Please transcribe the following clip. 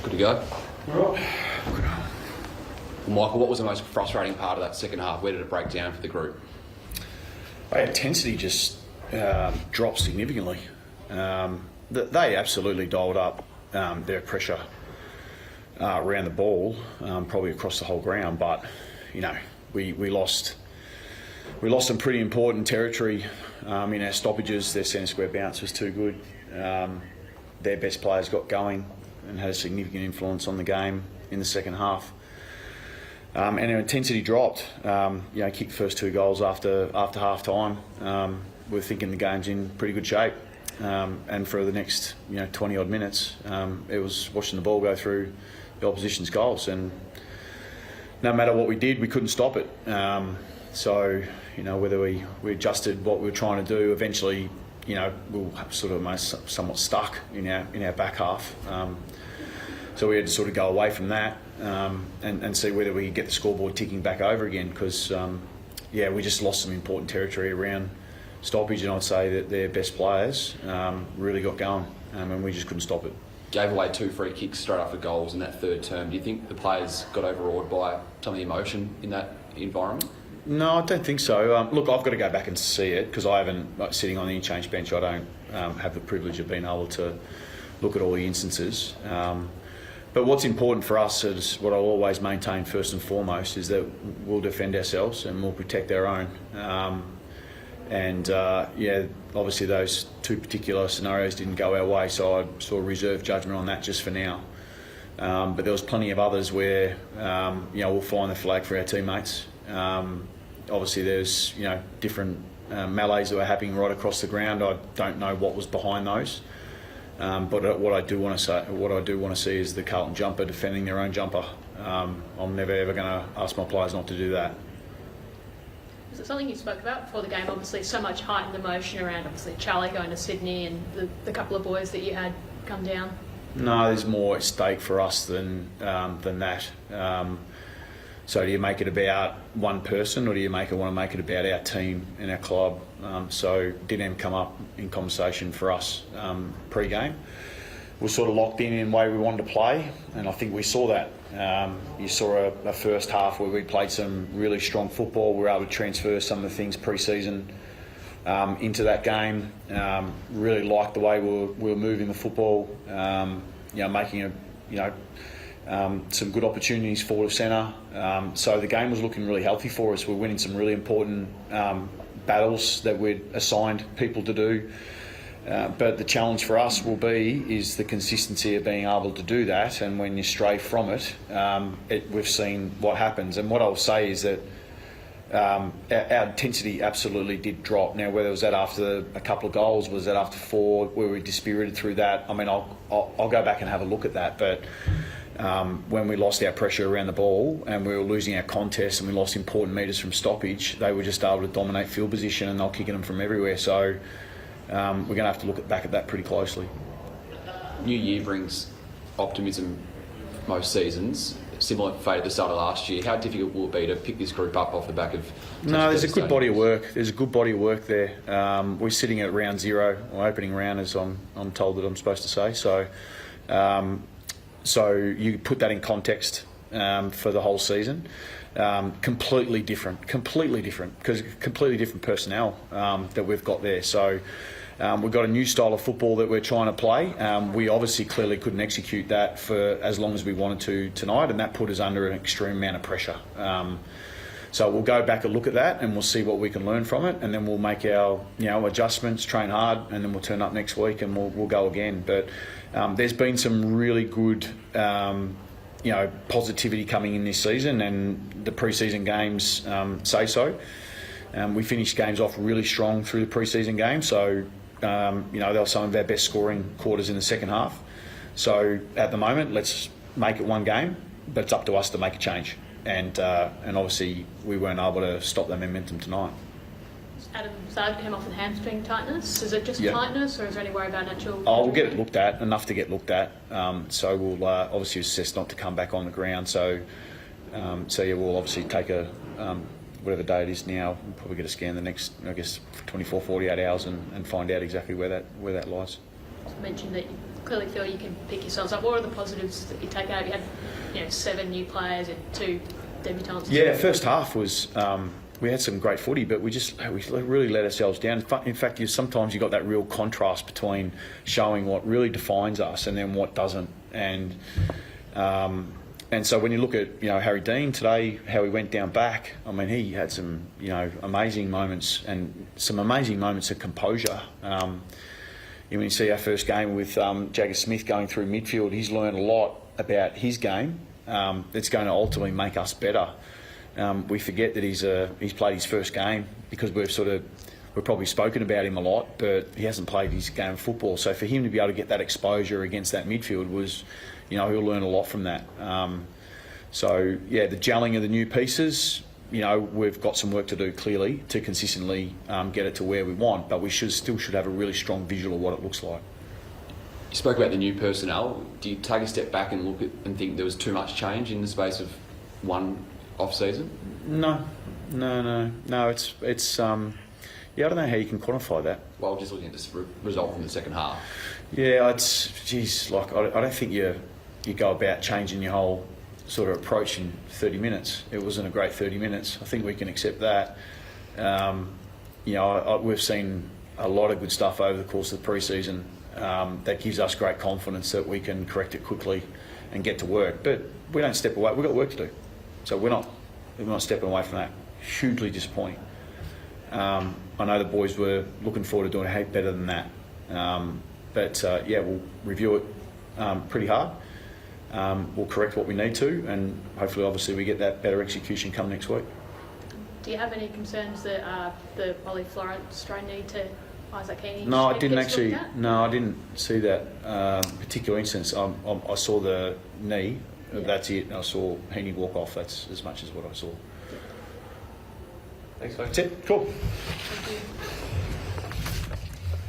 Good to go. Right. Michael, what was the most frustrating part of that second half? Where did it break down for the group? Our intensity just dropped significantly. They absolutely dialed up their pressure around the ball, probably across the whole ground. But we lost some pretty important territory in our stoppages. Their centre square bounce was too good. Their best players got going and had a significant influence on the game in the second half. And our intensity dropped. Kicked the first 2 goals after half time. We're thinking the game's in pretty good shape. And for the next 20 odd minutes, it was watching the ball go through the opposition's goals. And no matter what we did, we couldn't stop it. So whether we adjusted what we were trying to do, eventually we were sort of somewhat stuck in our back half. So we had to sort of go away from that and see whether we could get the scoreboard ticking back over again, because we just lost some important territory around stoppage, and I'd say that their best players really got going, and we just couldn't stop it. Gave away 2 free kicks straight after goals in that third term. Do you think the players got overawed by some of the emotion in that environment? No, I don't think so. Look, I've got to go back and see it, because I haven't, sitting on the interchange bench, I don't have the privilege of being able to look at all the instances. But what's important for us is what I'll always maintain first and foremost is that we'll defend ourselves and we'll protect our own. Obviously those 2 particular scenarios didn't go our way, so I sort of reserve judgment on that just for now. But there was plenty of others where we'll flying the flag for our teammates. Obviously there's different melees that were happening right across the ground. I don't know what was behind those. But what I do want to see is the Carlton jumper defending their own jumper. I'm never ever going to ask my players not to do that. Was it something you spoke about before the game? Obviously, so much heightened emotion around obviously Charlie going to Sydney and the couple of boys that you had come down. No, there's more at stake for us than that. So do you make it about one person, or do you want to make it about our team and our club? So didn't come up in conversation for us pre-game. We're sort of locked in the way we wanted to play, and I think we saw that. You saw a first half where we played some really strong football. We were able to transfer some of the things pre-season into that game. Really liked the way we were moving the football. Making some good opportunities forward of centre. So the game was looking really healthy for us. We're winning some really important battles that we'd assigned people to do. But the challenge for us will be is the consistency of being able to do that. And when you stray from it, we've seen what happens. And what I'll say is that our intensity absolutely did drop. Now, whether it was that after a couple of goals, was that after 4, where we dispirited through that? I mean, I'll go back and have a look at that. But when we lost our pressure around the ball and we were losing our contests and we lost important metres from stoppage, they were just able to dominate field position and they're kicking them from everywhere. So we're going to have to look back at that pretty closely. New year brings optimism most seasons. Similar fate at the start of last year. How difficult will it be to pick this group up off the back of... No, there's a good body of work. There's a good body of work there. We're sitting at round 0, or opening round, as I'm told that I'm supposed to say. So you put that in context for the whole season. Completely different, because completely different personnel that we've got there. So we've got a new style of football that we're trying to play. We obviously clearly couldn't execute that for as long as we wanted to tonight, and that put us under an extreme amount of pressure. So we'll go back and look at that, and we'll see what we can learn from it, and then we'll make our adjustments, train hard, and then we'll turn up next week and we'll go again. But there's been some really good positivity coming in this season, and the pre-season games say so. We finished games off really strong through the pre-season games, so they were some of our best scoring quarters in the second half. So at the moment, let's make it one game, but it's up to us to make a change. And obviously we weren't able to stop that momentum tonight. Adam Zard came off with hamstring tightness. Is it just tightness, or is there any worry about natural? We'll get it looked at, enough to get looked at. So we'll obviously assess not to come back on the ground. So we'll obviously take whatever day it is now. We'll probably get a scan the next, 24, 48 hours and find out exactly where that lies. You mentioned that clearly feel you can pick yourselves up. What are the positives that you take out? You had 7 new players and 2 debutants. Yeah, first half was we had some great footy, but we really let ourselves down. In fact, sometimes you got that real contrast between showing what really defines us and then what doesn't. And so when you look at Harry Dean today, how he went down back, I mean, he had some amazing moments and some amazing moments of composure. When you see our first game with Jagger Smith going through midfield, he's learned a lot about his game. That's going to ultimately make us better. We forget that he's played his first game because we've probably spoken about him a lot, but he hasn't played his game of football. So for him to be able to get that exposure against that midfield was, he'll learn a lot from that. So yeah, the gelling of the new pieces, we've got some work to do clearly to consistently get it to where we want, but we still should have a really strong visual of what it looks like. You spoke about the new personnel. Do you take a step back and look at and think there was too much change in the space of one off-season? No. It's I don't know how you can quantify that. Well, just looking at this result from the second half. Yeah, I don't think you go about changing your whole sort of approach in 30 minutes. It wasn't a great 30 minutes. I think we can accept that. We've seen a lot of good stuff over the course of the pre-season that gives us great confidence that we can correct it quickly and get to work. But we don't step away. We've got work to do. So we're not stepping away from that. Hugely disappointing. I know the boys were looking forward to doing a heap better than that. But we'll review it pretty hard. We'll correct what we need to, and hopefully, obviously, we get that better execution come next week. Do you have any concerns that the Ollie Florence strain need to Isaac Heaney? No, I didn't actually. No, I didn't see that particular instance. I saw the knee. Yeah. That's it. I saw Heaney walk off. That's as much as what I saw. Thanks, mate. That's it. Cool. Thank you.